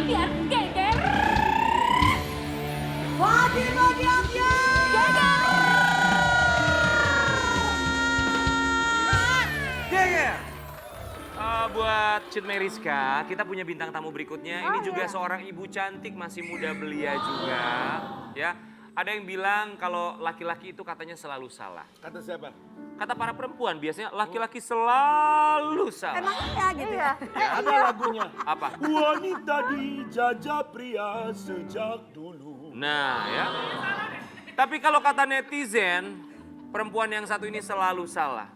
Ambyar geger. Bagi-bagi Ambyar. Geger. Geger. Buat Cut Meriska, kita punya bintang tamu berikutnya. Ini juga seorang ibu cantik, masih muda belia juga. Ya, ada yang bilang kalau laki-laki itu katanya selalu salah. Kata siapa? Kata para perempuan biasanya laki-laki selalu salah. Emang iya gitu ya? Ada lagunya. Apa? Wanita dijajah pria sejak dulu. Nah ya. Tapi kalau kata netizen, perempuan yang satu ini selalu salah.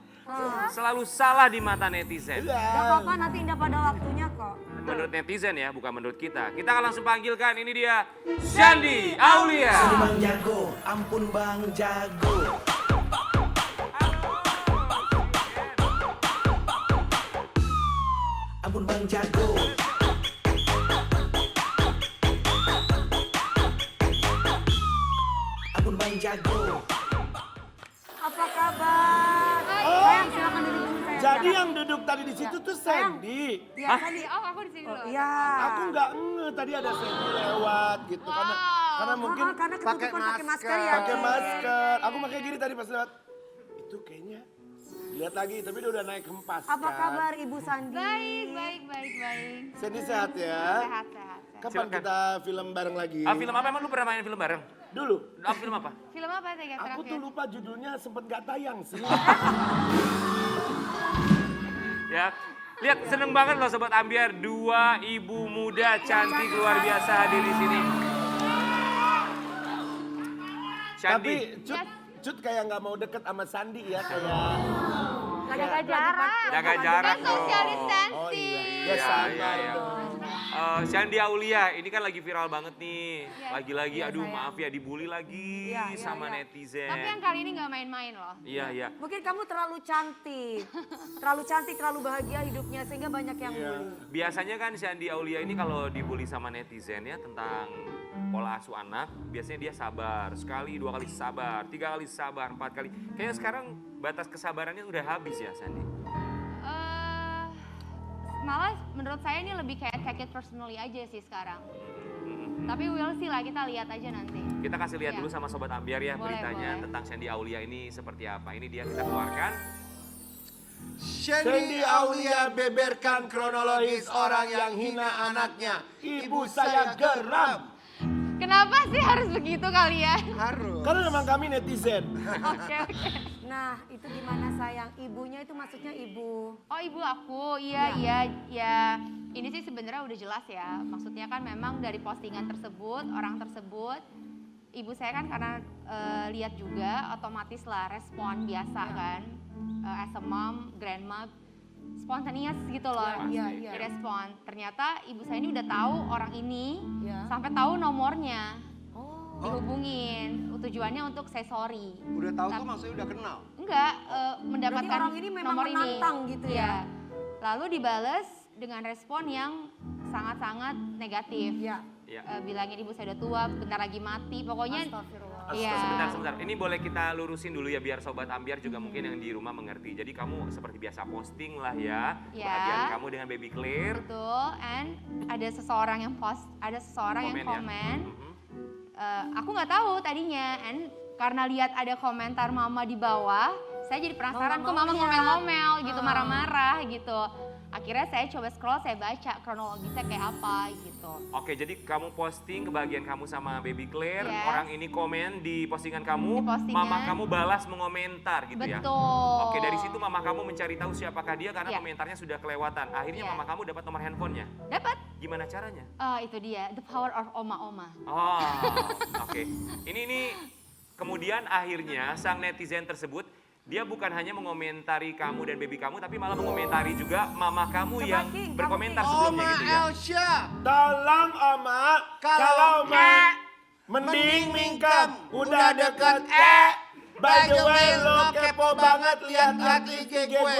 Selalu salah di mata netizen. Gak apa-apa, nanti indah pada waktunya kok. Menurut netizen ya, bukan menurut kita. Kita akan langsung panggilkan, ini dia Shandy Aulia. Bang Jago, ampun Bang Jago. Ampun Bang Jago. Ampun Bang Jago. Apa kabar? Sayang, silakan duduk dulu sayang. Jadi yang duduk tadi di situ tuh Sandy. Iya, Sandy. Oh, aku di sini loh. Iya. Aku nggak nge, tadi ada Sandy lewat gitu. Karena mungkin Karena ketutupan pakai masker ya. pakai masker. Aku pakai gini tadi pas lewat. Itu kayaknya lihat lagi, tapi dia udah naik hempas. Apa kan. kabar Ibu Sandy? Baik. Sandy sehat ya? Sehat. Kapan Silakan. kita film bareng lagi? Film apa emang lu pernah main film bareng? Dulu. Film apa? Film apa tadi Aku tuh lupa judulnya, sempet gak tayang sih. Ya, lihat seneng banget loh Sobat Ambyar, dua ibu muda cantik luar biasa hadir di sini. Tapi Shandy, Cut kayak nggak mau deket sama Sandi ya, kayak... Jaga jarak. jaga jarak Kan dong. social Oh distancing. iya, ya sama Iya. dong. Shandy Aulia, ini kan lagi viral banget nih. Iya. Lagi-lagi, Iya, aduh sayang. maaf ya dibully lagi Iya, sama iya. netizen. Tapi yang kali ini nggak main-main loh. Iya. Mungkin kamu terlalu cantik. Terlalu cantik, terlalu bahagia hidupnya sehingga banyak yang Iya. bully. Biasanya kan Shandy Aulia ini kalau dibully sama netizen ya tentang pola asuh anak, biasanya dia sabar. Sekali, dua kali sabar, tiga kali sabar, empat kali. Kayaknya sekarang batas kesabarannya udah habis ya Shandy. Malah menurut saya ini lebih kayak take it personally aja sih sekarang. Tapi we'll see lah, kita lihat aja nanti. Kita kasih lihat Iya. dulu sama Sobat Ambyar ya Boleh, beritanya boleh. tentang Shandy Aulia ini seperti apa. Ini dia kita keluarkan. Sandy Aulia beberkan kronologis orang yang hina anaknya. Ibu saya geram. Kenapa sih harus begitu kalian? Harus. Karena memang kami netizen. Oke. Nah, itu gimana sayang? Ibunya itu maksudnya ibu. Oh ibu aku, iya. Ini sih sebenarnya udah jelas ya. Maksudnya kan memang dari postingan tersebut, orang tersebut, ibu saya kan karena lihat juga otomatis lah respon biasa kan. As a mom, grandma, spontaneous gitu loh. Iya. Respon. Ternyata ibu saya ini udah tahu orang ini, Iya. sampai tahu nomornya. Oh. Dihubungin, tujuannya untuk say sorry. Udah tahu tuh Tapi- maksudnya udah kenal. Enggak, mendapatkan Berarti orang ini memang nomor ini. menantang gitu ya? Iya. Lalu dibales dengan respon yang sangat-sangat negatif. Iya. Iya. Bilangin ibu saya udah tua, bentar lagi mati. Pokoknya Astagfirullah. iya. Sebentar. Ini boleh kita lurusin dulu ya biar Sobat Ambyar juga mungkin yang di rumah mengerti. Jadi kamu seperti biasa posting lah ya. Ya. Kebahagiaan kamu dengan baby Claire. Betul, and ada seseorang yang post, ada seseorang yang Komen ya. komen. Mhm. Aku nggak tahu tadinya, and karena lihat ada komentar mama di bawah, saya jadi penasaran Oh, kok mama maunya. ngomel-ngomel gitu, marah-marah gitu. Akhirnya saya coba scroll, saya baca kronologisnya kayak apa gitu. Oke, jadi kamu posting kebahagiaan kamu sama baby Claire. Yes. Orang ini komen di postingan kamu. Di postingan. Mama kamu balas mengomentar gitu ya. Betul. Oke, dari situ mama kamu mencari tahu siapakah dia karena Iya. komentarnya sudah kelewatan. Akhirnya Iya. mama kamu dapat nomor handphonenya. Dapat. Gimana caranya? Itu dia, the power of oma-oma. Oh, oke. Ini kemudian akhirnya sang netizen tersebut dia bukan hanya mengomentari kamu dan baby kamu, tapi malah mengomentari juga mama kamu Coba, yang King, kamu, berkomentar King. sebelumnya Oma gitu ya. Elsa. Tolong Oma, kalau mending mingkem. Udah deket by the way lo kepo banget lihat IG gue.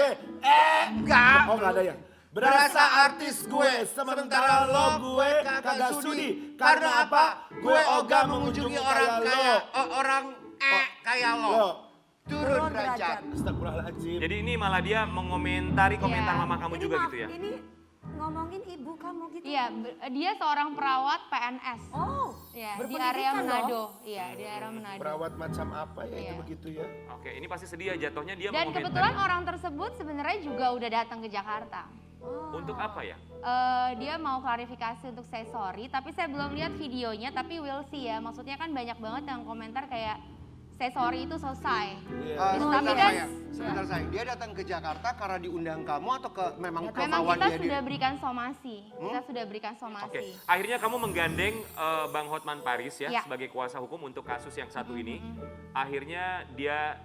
Enggak. Oh nggak ada ya? Berasa artis gue, sementara lo gue kagak sudi. Karena apa? Gue ogah mengunjungi orang kaya. Orang kayak lo. Lo, Turun derajat. astagfirullahaladzim. Jadi ini malah dia mengomentari komentar Iya. mama kamu Ini juga maaf, gitu ya? Ini ngomongin ibu kamu gitu? Iya, dia seorang perawat PNS. Oh, Ya, di berpendidikan area dong. Manado. Iya, di area Manado. Perawat macam apa ya itu Iya. begitu ya? Oke, ini pasti sedih ya jatuhnya dia Dan mau kebetulan orang tersebut sebenarnya juga udah datang ke Jakarta. untuk apa ya? Dia mau klarifikasi untuk say sorry, tapi saya belum lihat videonya, tapi we'll see ya. Maksudnya kan banyak banget yang komentar kayak say sorry itu selesai. Iya. Tapi Sebentar kan- sayang, sebentar sayang. Dia datang ke Jakarta karena diundang kamu atau memang Memang kemauan kita dia? sudah berikan somasi. Kita sudah berikan somasi. Oke, akhirnya kamu menggandeng Bang Hotman Paris ya Ya. sebagai kuasa hukum untuk kasus yang satu ini. Akhirnya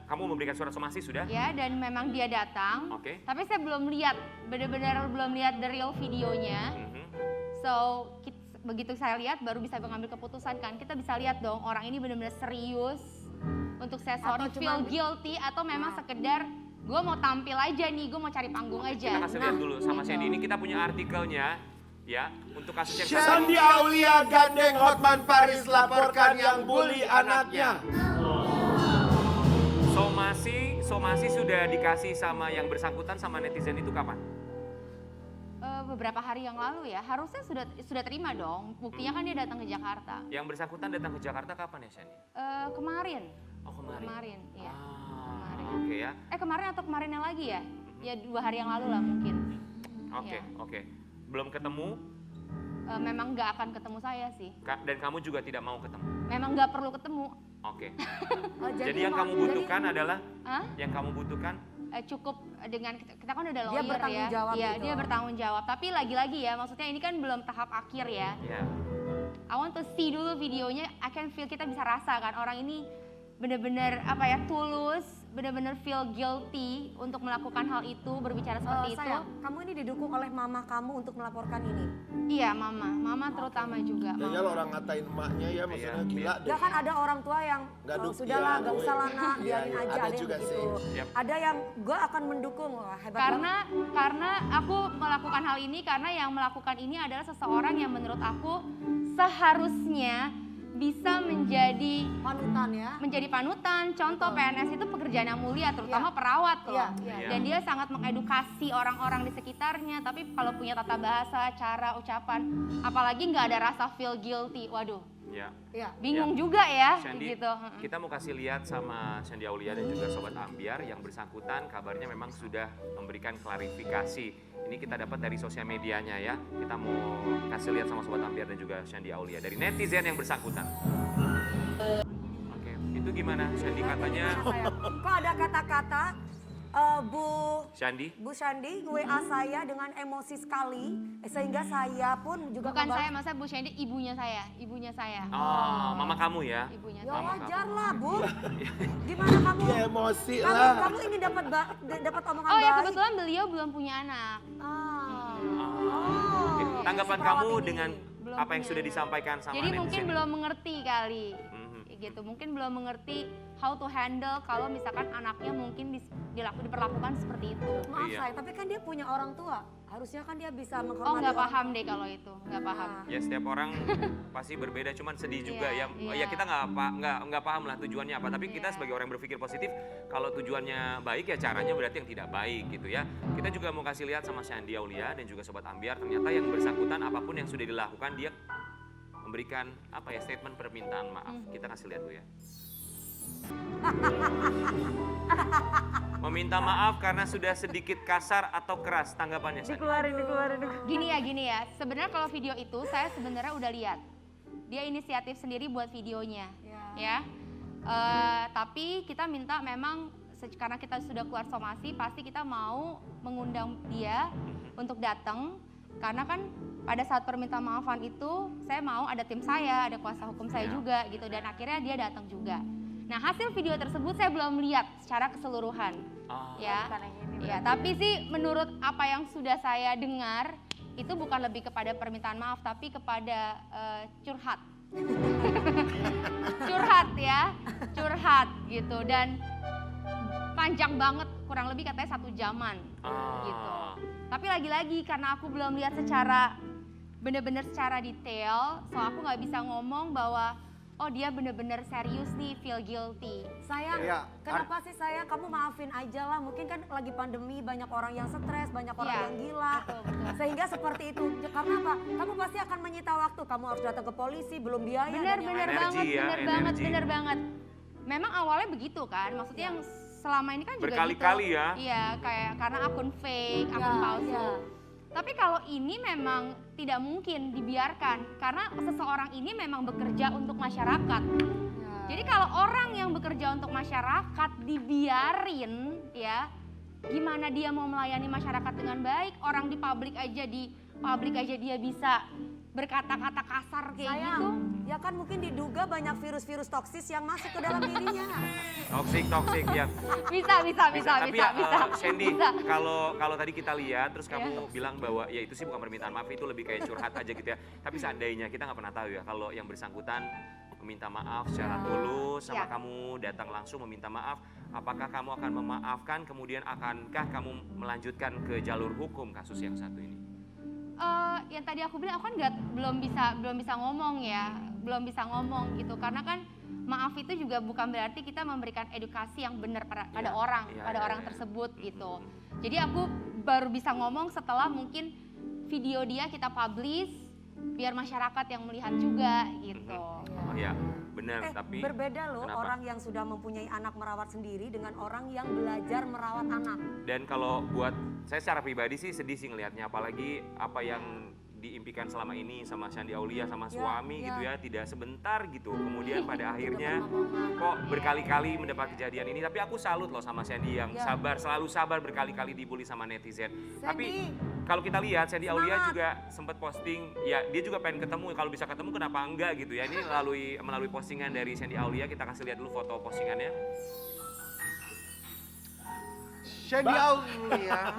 kamu memberikan surat somasi sudah? Ya, dan memang dia datang. Oke. Tapi saya belum lihat, benar-benar belum lihat the real videonya. Mhm. So, begitu saya lihat baru bisa mengambil keputusan kan. Kita bisa lihat dong orang ini benar-benar serius untuk saya sorry, Atau feel cuman- guilty atau memang sekedar gue mau tampil aja nih, gue mau cari panggung aja. Kita kasih lihat dulu sama Sandy. Ini kita punya artikelnya ya untuk kasus yang satu. Sandi Aulia gandeng Hotman Paris laporkan yang bully anaknya. Somasi sudah dikasih sama yang bersangkutan sama netizen itu kapan? Beberapa hari yang lalu ya, harusnya sudah terima dong. Buktinya kan dia datang ke Jakarta. Yang bersangkutan datang ke Jakarta kapan ya Sandy? Kemarin. Oh kemarin. Kemarin, iya. Kemarin. Oke ya. Kemarin atau kemarinnya lagi ya? Ya 2 hari yang lalu lah mungkin. Oke, Iya. oke. Belum ketemu Memang nggak akan ketemu saya sih. dan kamu juga tidak mau ketemu. Memang nggak perlu ketemu. Oke. Oh, Jadi yang kamu butuhkan adalah Hah? yang kamu butuhkan Cukup dengan kita kan udah Dia lawyer bertanggung ya. jawab Iya, gitu. dia bertanggung jawab. Tapi lagi-lagi ya, maksudnya ini kan belum tahap akhir ya. ya. I want to see dulu videonya. I can feel, kita bisa rasa kan orang ini benar-benar tulus, benar-benar feel guilty untuk melakukan hal itu, berbicara seperti itu. Sayang, kamu ini didukung oleh mama kamu untuk melaporkan ini. Iya, mama terutama juga. Ya Mama. ya orang ngatain emaknya ya maksudnya Iya, gila deh. Gak kan ada orang tua yang sudahlah iya, gak usah lah nak, iya, biarin iya, aja, ada ada yang juga begitu. sih. Yap. Ada yang gue akan mendukung, wah hebat banget. Karena aku melakukan hal ini karena yang melakukan ini adalah seseorang yang menurut aku seharusnya bisa menjadi panutan. Contoh PNS itu pekerjaan yang mulia, terutama perawat loh. Iya, iya. Dan dia sangat mengedukasi orang-orang di sekitarnya. Tapi kalau punya tata bahasa, cara ucapan, apalagi nggak ada rasa feel guilty, waduh, Ya. Iya. bingung juga ya, Sandy, gitu. kita mau kasih lihat sama Sandy Aulia dan juga Sobat Ambiar yang bersangkutan kabarnya memang sudah memberikan klarifikasi. Ini kita dapat dari sosial medianya ya. Kita mau kasih lihat sama Sobat Ambiar dan juga Sandy Aulia dari netizen yang bersangkutan. Oke, itu gimana Sandy katanya? Kok ada kata-kata Bu Sandy? WA saya dengan emosi sekali sehingga saya pun juga Bukan membalas- saya, masa Bu Shandy, ibunya saya. Oh, mama kamu ya? Ibunya Ya saya. wajar lah Bu. Gimana kamu? Ya emosi lah. Kamu ini dapat omongan Oh ya, baik. kebetulan beliau belum punya anak. Oke, tanggapan si kamu perawat ini. dengan Belum apa yang punya sudah anak. disampaikan sama Jadi netizen? mungkin belum mengerti kali. Mhm. Gitu, mungkin belum mengerti how to handle kalau misalkan anaknya mungkin diperlakukan seperti itu. Maaf Iya. saya, tapi kan dia punya orang tua. Harusnya kan dia bisa Oh, menghormati nggak orang paham tua. deh kalau itu, nggak paham. Ya setiap orang pasti berbeda, cuman sedih juga Iya, ya. iya. Ya kita nggak paham lah tujuannya apa. Tapi kita Iya. sebagai orang yang berpikir positif, kalau tujuannya baik ya caranya berarti yang tidak baik gitu ya. Kita juga mau kasih lihat sama Sandy Aulia dan juga Sobat Ambiar, ternyata yang bersangkutan apapun yang sudah dilakukan dia memberikan statement permintaan maaf. Kita kasih lihat dulu ya. Meminta maaf karena sudah sedikit kasar atau keras, tanggapannya Sandy? Dikeluarin. Gini ya. Sebenarnya kalau video itu saya sebenarnya udah lihat. Dia inisiatif sendiri buat videonya, ya. Tapi kita minta memang karena kita sudah keluar somasi, pasti kita mau mengundang dia untuk datang. Karena kan pada saat permintaan maafan itu, saya mau ada tim saya, ada kuasa hukum saya Ya. juga gitu. Dan akhirnya dia datang juga. Nah, hasil video tersebut saya belum lihat secara keseluruhan. Oh. Ya, tapi sih menurut apa yang sudah saya dengar itu bukan lebih kepada permintaan maaf tapi kepada curhat. curhat gitu, dan panjang banget, kurang lebih katanya 1 jaman gitu. Tapi lagi-lagi karena aku belum lihat secara benar-benar secara detail, so aku nggak bisa ngomong bahwa oh dia bener-bener serius nih, feel guilty. Sayang, Iya. kenapa sih sayang? Kamu maafin aja lah. Mungkin kan lagi pandemi, banyak orang yang stres, banyak orang Iya, yang gila. betul. Sehingga seperti itu. Karena apa? Kamu pasti akan menyita waktu. Kamu harus datang ke polisi, belum biaya. Bener, dan yang bener lain. Energi banget, ya, bener banget, energi. bener banget. Memang awalnya begitu kan, maksudnya yang selama ini kan juga Berkali-kali gitu. ya. Iya, kayak karena akun fake, akun Iya, palsu. iya. Tapi kalau ini memang tidak mungkin dibiarkan, karena seseorang ini memang bekerja untuk masyarakat. Ya. Jadi kalau orang yang bekerja untuk masyarakat dibiarin ya, gimana dia mau melayani masyarakat dengan baik? Orang di publik aja dia bisa berkata-kata kasar kayak Sayang, gitu. ya kan mungkin diduga banyak virus-virus toksis yang masuk ke dalam dirinya. Toxic ya. Bisa. Tapi ya, Sandy, Bisa. kalau tadi kita lihat, terus kamu Iya. bilang bahwa ya itu sih bukan permintaan maaf, itu lebih kayak curhat aja gitu ya. Tapi seandainya kita nggak pernah tahu ya, kalau yang bersangkutan meminta maaf secara tulus sama Iya. kamu datang langsung meminta maaf, apakah kamu akan memaafkan, kemudian akankah kamu melanjutkan ke jalur hukum kasus yang satu ini? Yang tadi aku bilang, aku kan belum bisa ngomong ya, belum bisa ngomong gitu, karena kan maaf itu juga bukan berarti kita memberikan edukasi yang benar pada Iya, orang, iya, pada iya, orang iya. tersebut gitu. Jadi aku baru bisa ngomong setelah mungkin video dia kita publish, biar masyarakat yang melihat juga gitu. Oh ya, benar. Tapi Berbeda loh kenapa? orang yang sudah mempunyai anak merawat sendiri dengan orang yang belajar merawat anak. Dan kalau buat saya secara pribadi sih sedih sih ngelihatnya, apalagi apa yang diimpikan selama ini sama Shandy Aulia sama suami gitu ya, tidak sebentar gitu. Kemudian pada akhirnya kok berkali-kali mendapat kejadian ini. Tapi aku salut loh sama Shandy yang sabar, selalu sabar berkali-kali dibully sama netizen. Tapi kalau kita lihat Shandy Aulia juga sempat posting, ya dia juga pengen ketemu. Kalau bisa ketemu kenapa enggak gitu ya. Ini melalui postingan dari Shandy Aulia, kita kasih lihat dulu foto postingannya. Shandy Aulia.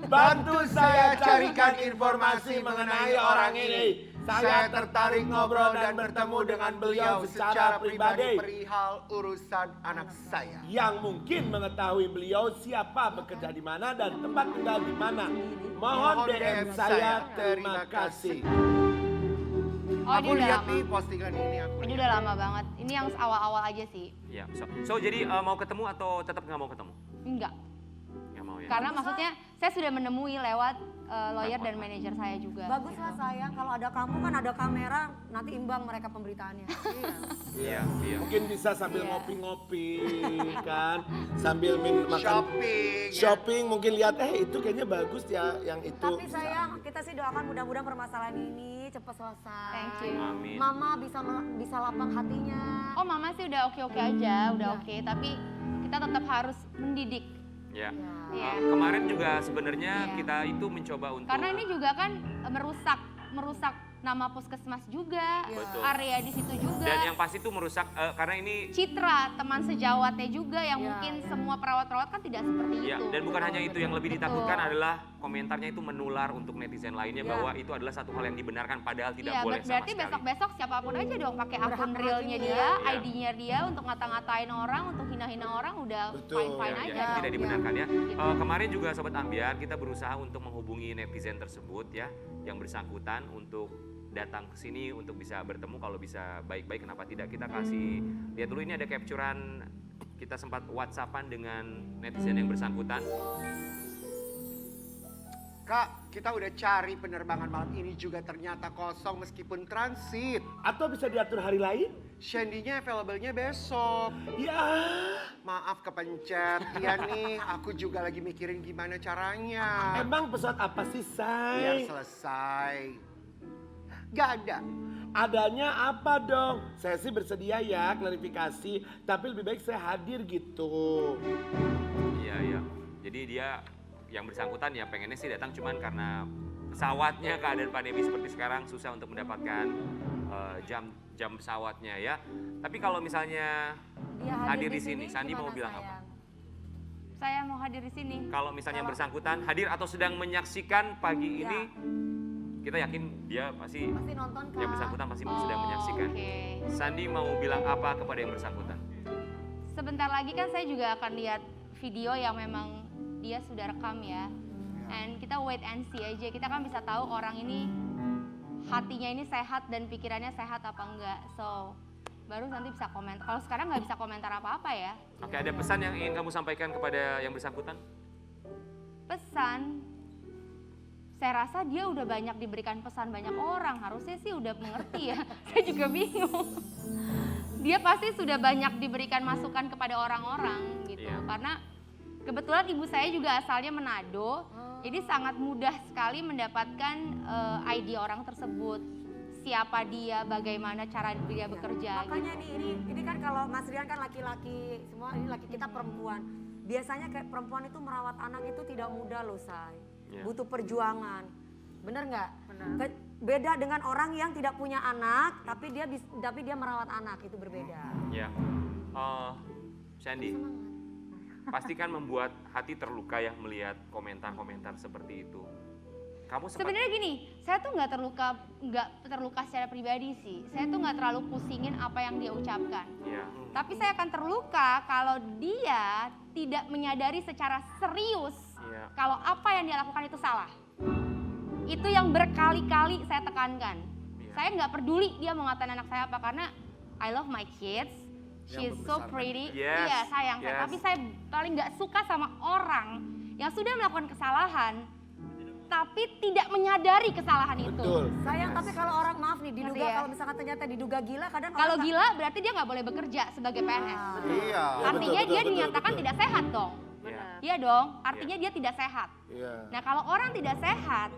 Bantu saya carikan informasi mengenai orang ini. Saya tertarik ngobrol dan bertemu dengan beliau secara pribadi. Perihal urusan anak saya. Yang mungkin mengetahui beliau siapa, bekerja di mana, dan tempat tinggal di mana. Mohon DM saya, terima kasih. Oh, Aku ini udah lihat lama. nih postingan ini. Ini udah lama banget. Ini yang awal-awal aja sih. Ya, so jadi mau ketemu atau tetap nggak mau ketemu? Enggak. Nggak mau ya. Karena maksudnya saya sudah menemui lewat lawyer dan manajer saya juga. Baguslah sayang, kalau ada kamu kan ada kamera, nanti imbang mereka pemberitaannya. Iya. Iya. Mungkin bisa sambil ngopi-ngopi kan, sambil makan Shopping. shopping, mungkin lihat itu kayaknya bagus ya yang itu. Tapi sayang, kita sih doakan mudah-mudahan permasalahan ini cepat selesai. Thank you. Amin. Mama bisa lapang hatinya. Oh mama sih udah oke-oke aja, udah oke. Tapi kita tetap harus mendidik. Ya. Iya. Kemarin juga sebenarnya Iya. kita itu mencoba untuk Karena ini juga kan merusak nama puskesmas juga, Betul. area di situ juga. dan yang pasti itu merusak karena ini Citra teman sejawatnya juga yang Iya, mungkin iya. semua perawat-perawat kan tidak seperti ya, itu. dan bukan hanya itu yang lebih Betul. ditakutkan adalah komentarnya itu menular untuk netizen lainnya Iya. bahwa itu adalah satu hal yang dibenarkan padahal tidak Iya, boleh sama berarti sekali. besok-besok siapapun aja dong pakai Berhak akun realnya menghakimi dia, ya. Iya. ID-nya dia untuk ngata-ngatain orang, untuk hina-hina orang udah Betul. fine-fine Ya, aja. ya, itu tidak Iya. dibenarkan ya. Gitu. Kemarin juga Sobat Ambiar kita berusaha untuk menghubungi netizen tersebut ya, yang bersangkutan untuk datang ke sini untuk bisa bertemu, kalau bisa baik-baik kenapa tidak. Kita kasih lihat dulu, ini ada capturean kita sempat WhatsAppan dengan netizen yang bersangkutan. Kak, kita udah cari penerbangan malam ini juga ternyata kosong meskipun transit. Atau bisa diatur hari lain? Shandy-nya available-nya besok. Ya. Maaf kepencet. Iya nih, aku juga lagi mikirin gimana caranya. Emang pesawat apa sih, Biar Say? selesai. Gak ada. Adanya apa dong? Saya sih bersedia ya klarifikasi, tapi lebih baik saya hadir gitu. Iya, iya. Jadi dia yang bersangkutan ya pengennya sih datang, cuman karena pesawatnya keadaan pandemi seperti sekarang susah untuk mendapatkan jam pesawatnya ya. Tapi kalau misalnya Dia hadir di sini, Sandi mau gimana, bilang apa? sayang? Saya mau hadir di sini. Kalau misalnya yang bersangkutan hadir atau sedang menyaksikan pagi Iya. ini, kita yakin dia pasti Pasti nonton kan? yang bersangkutan pasti sedang menyaksikan. Oke. Sandi mau bilang apa kepada yang bersangkutan? Sebentar lagi kan saya juga akan lihat video yang memang dia sudah rekam ya. And kita wait and see aja. Kita kan bisa tahu orang ini hatinya ini sehat dan pikirannya sehat apa enggak. So baru nanti bisa komentar. Kalau sekarang nggak bisa komentar apa-apa ya. Oke, ada pesan yang ingin kamu sampaikan kepada yang bersangkutan? Pesan, saya rasa dia udah banyak diberikan pesan banyak orang, harusnya sih udah mengerti ya. Saya juga bingung. Dia pasti sudah banyak diberikan masukan kepada orang-orang gitu. Iya. Karena kebetulan ibu saya juga asalnya Manado, jadi sangat mudah sekali mendapatkan ID orang tersebut. Siapa dia, bagaimana cara dia bekerja. Makanya gitu. ini kan kalau Mas Rian kan laki-laki, semua ini laki kita perempuan. Biasanya kayak perempuan itu merawat anak itu tidak mudah loh, Say. Iya. Butuh perjuangan. Bener nggak? Benar. Beda dengan orang yang tidak punya anak, tapi dia merawat anak, itu berbeda. Ya. Sandy, pasti kan membuat hati terluka ya melihat komentar-komentar seperti itu. Kamu sempat Sebenarnya gini, saya tuh nggak terluka secara pribadi sih. Saya tuh nggak terlalu pusingin apa yang dia ucapkan. ya. Tapi saya akan terluka kalau dia tidak menyadari secara serius Iya. kalau apa yang dia lakukan itu salah. Itu yang berkali-kali saya tekankan. Iya. Saya nggak peduli dia mau ngatain anak saya apa, karena I love my kids. She's so pretty. Yes, Iya sayang yes. saya. Tapi saya paling nggak suka sama orang yang sudah melakukan kesalahan tapi tidak menyadari kesalahan itu. Betul. Sayang, tapi kalau orang maaf nih, Ngerti diduga ya? kalau misalkan ternyata diduga gila, kadang Kalau orang gila berarti dia nggak boleh bekerja sebagai PNS. Iya. Artinya betul, dia betul, dinyatakan betul. tidak sehat dong. Iya. Iya dong, artinya dia tidak sehat. Iya. Nah kalau orang tidak sehat,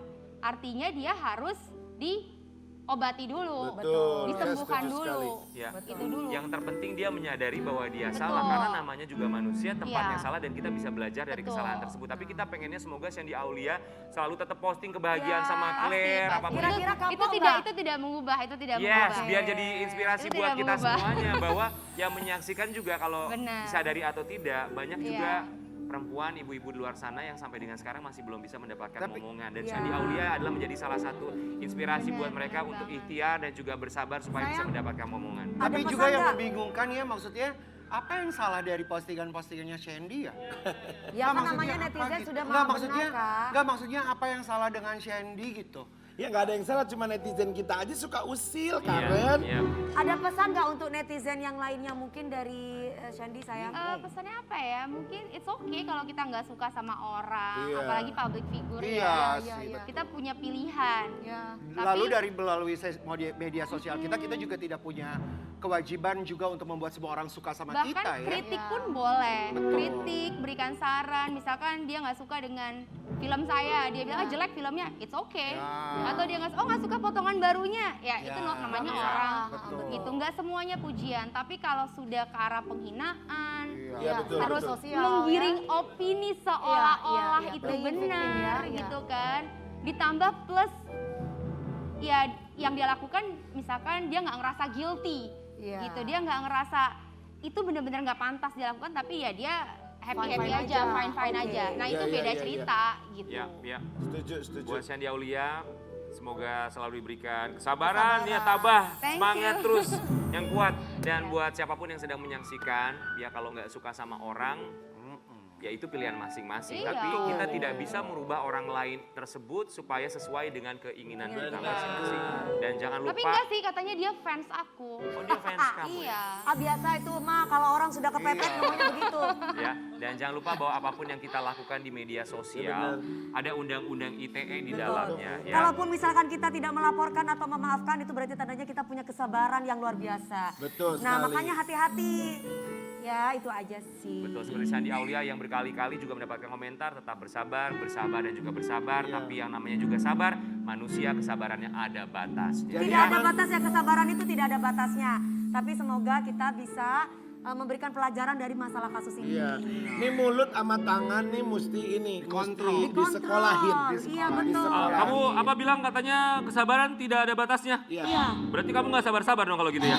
artinya dia harus diobati dulu, Betul. disembuhkan Saya setuju dulu. Ya. Itu dulu. Yang terpenting dia menyadari bahwa dia Betul. salah karena namanya juga manusia, tempatnya Iya. salah dan kita bisa belajar dari Betul. kesalahan tersebut. Tapi kita pengennya semoga Sandy Aulia selalu tetap posting kebahagiaan sama Pasti, Claire pasti. apapun. Kira-kira itu kapok tidak nggak? itu tidak mengubah, itu tidak Yes, mengubah. biar jadi inspirasi Itu buat tidak kita mengubah. semuanya bahwa yang menyaksikan juga kalau Benar. disadari atau tidak banyak Iya. juga perempuan, ibu-ibu di luar sana yang sampai dengan sekarang masih belum bisa mendapatkan Tapi- momongan dan Iya. Sandy Aulia adalah menjadi salah satu inspirasi Benar, buat mereka benar untuk banget. ikhtiar dan juga bersabar supaya bisa Sayang. mendapatkan momongan. Ada Tapi pesan juga yang nggak? membingungkan ya maksudnya apa yang salah dari postingan-postingannya Sandy ya? Ya kan namanya netizen sudah Nggak, maha maksudnya, benar kan? nggak, maksudnya apa yang salah dengan Sandy gitu? Ya nggak ada yang salah, cuma netizen kita aja suka usil, Iya, Karen. iya. Ada pesan nggak untuk netizen yang lainnya mungkin dari Sandy sayang? Pesannya apa ya? Mungkin it's okay kalau kita nggak suka sama orang, Iya. apalagi public figure Iya ya. sih, betul. Kita punya pilihan. Ya. Lalu dari melalui media sosial kita juga tidak punya kewajiban juga untuk membuat semua orang suka sama Bahkan kita ya. kritik Ya. pun boleh. Betul. Kritik, berikan saran. Misalkan dia nggak suka dengan film saya, dia bilang "Ah, jelek filmnya, it's okay. Ya. Atau dia nggak suka potongan barunya, ya Ya. itu namanya Ya, orang. betul. Gitu, nggak semuanya pujian. Tapi kalau sudah ke arah penghinaan, Iya, betul, terus betul. sosial, menggiring opini seolah-olah Iya, iya, itu playing victim benar, ya, gitu kan. Ditambah plus ya yang dia lakukan, misalkan dia nggak ngerasa guilty, Iya. gitu. Dia nggak ngerasa itu benar-benar nggak pantas dia lakukan, tapi ya dia happy Fine-fine aja, aja. fine Oke. aja. Nah Iya, itu iya, beda iya, cerita, gitu. Ya, ya. Setuju, setuju. Buat Sandy Aulia, semoga selalu diberikan kesabaran, ya tabah, Thank semangat you. terus yang kuat. Dan buat siapapun yang sedang menyaksikan, ya kalau nggak suka sama orang, ya itu pilihan masing-masing. Iya. Tapi kita tidak bisa merubah orang lain tersebut supaya sesuai dengan keinginan kita masing-masing. Dan jangan Tapi lupa, enggak sih, katanya dia fans aku. oh dia fans kamu ya. Iya. Biasa itu mah kalau orang sudah kepepet ngomongnya begitu. Ya, dan jangan lupa bahwa apapun yang kita lakukan di media sosial, ada undang-undang ITE di dalamnya. Ya. Kalaupun misalkan kita tidak melaporkan atau memaafkan, itu berarti tandanya kita punya kesabaran yang luar biasa. Betul Nah sekali. makanya hati-hati. Ya itu aja sih. Betul, seperti Sandy Aulia yang berkali-kali juga mendapatkan komentar, tetap bersabar, bersabar dan juga bersabar. Tapi yang namanya juga sabar, manusia kesabarannya ada batasnya. Jadi Tidak ada emang- batasnya, kesabaran itu tidak ada batasnya. Tapi semoga kita bisa memberikan pelajaran dari masalah kasus ini. Iya. Ini mulut sama tangan nih mesti ini, Dikontrol. mesti disekolahin. Iya betul. Kamu apa bilang katanya kesabaran tidak ada batasnya? Iya. Iya. Berarti kamu nggak sabar-sabar dong kalau gitu ya?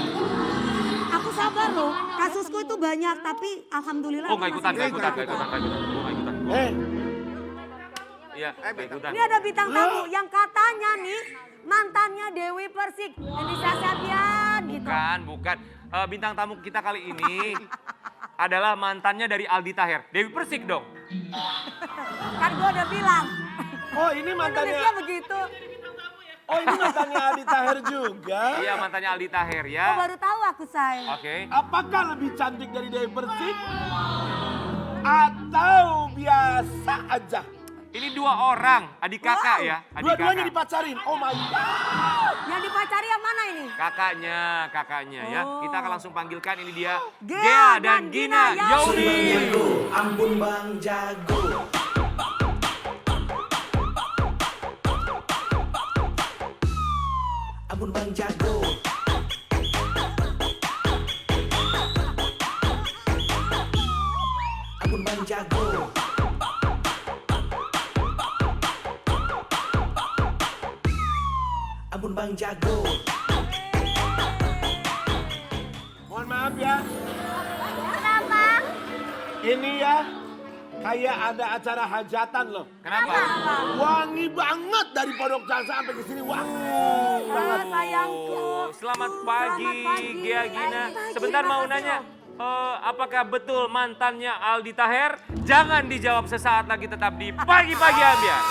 Aku sabar loh. Kasusku itu banyak tapi alhamdulillah. Oh aku nggak ikutan, masih nggak ikutan, bisa. nggak ikutan, nggak ikutan. Oh, nggak ikutan. Iya, nggak ikutan. Ini ada bintang tamu yang katanya nih mantannya Dewi Persik, Indonesia Sabian gitu. Bukan. Bintang tamu kita kali ini adalah mantannya dari Aldi Taher. Dewi Persik dong. Kan gue udah bilang. Oh ini mantannya. Indonesia begitu. Oh ini mantannya Aldi Taher juga. Iya, mantannya Aldi Taher Oh ya. baru tahu aku say. Oke. Apakah lebih cantik dari Dewi Persik? Atau biasa aja? Ini 2 orang, adik kakak ya. Adik Dua-duanya kakak. dipacarin. Oh my God. Yang dipacari yang mana ini? Kakaknya ya. Kita akan langsung panggilkan, ini dia Gea Gea dan dan Gina Gina Yauni. Ampun Bang Jago. Ampun Bang Jago. Ampun Bang Jago. Ampun Bang Jago. Mohon maaf ya. Kenapa? Ini ya kayak ada acara hajatan loh. Kenapa? Wangi banget dari Pondok Jasa sampai ke sini. Wangi banget. Sayangku. Selamat pagi, Selamat pagi. Gea Gina. Pagi, Sebentar terima mau kasih, nanya, apakah betul mantannya Aldi Taher? Jangan dijawab sesaat lagi, tetap di Pagi-Pagi Ambiar.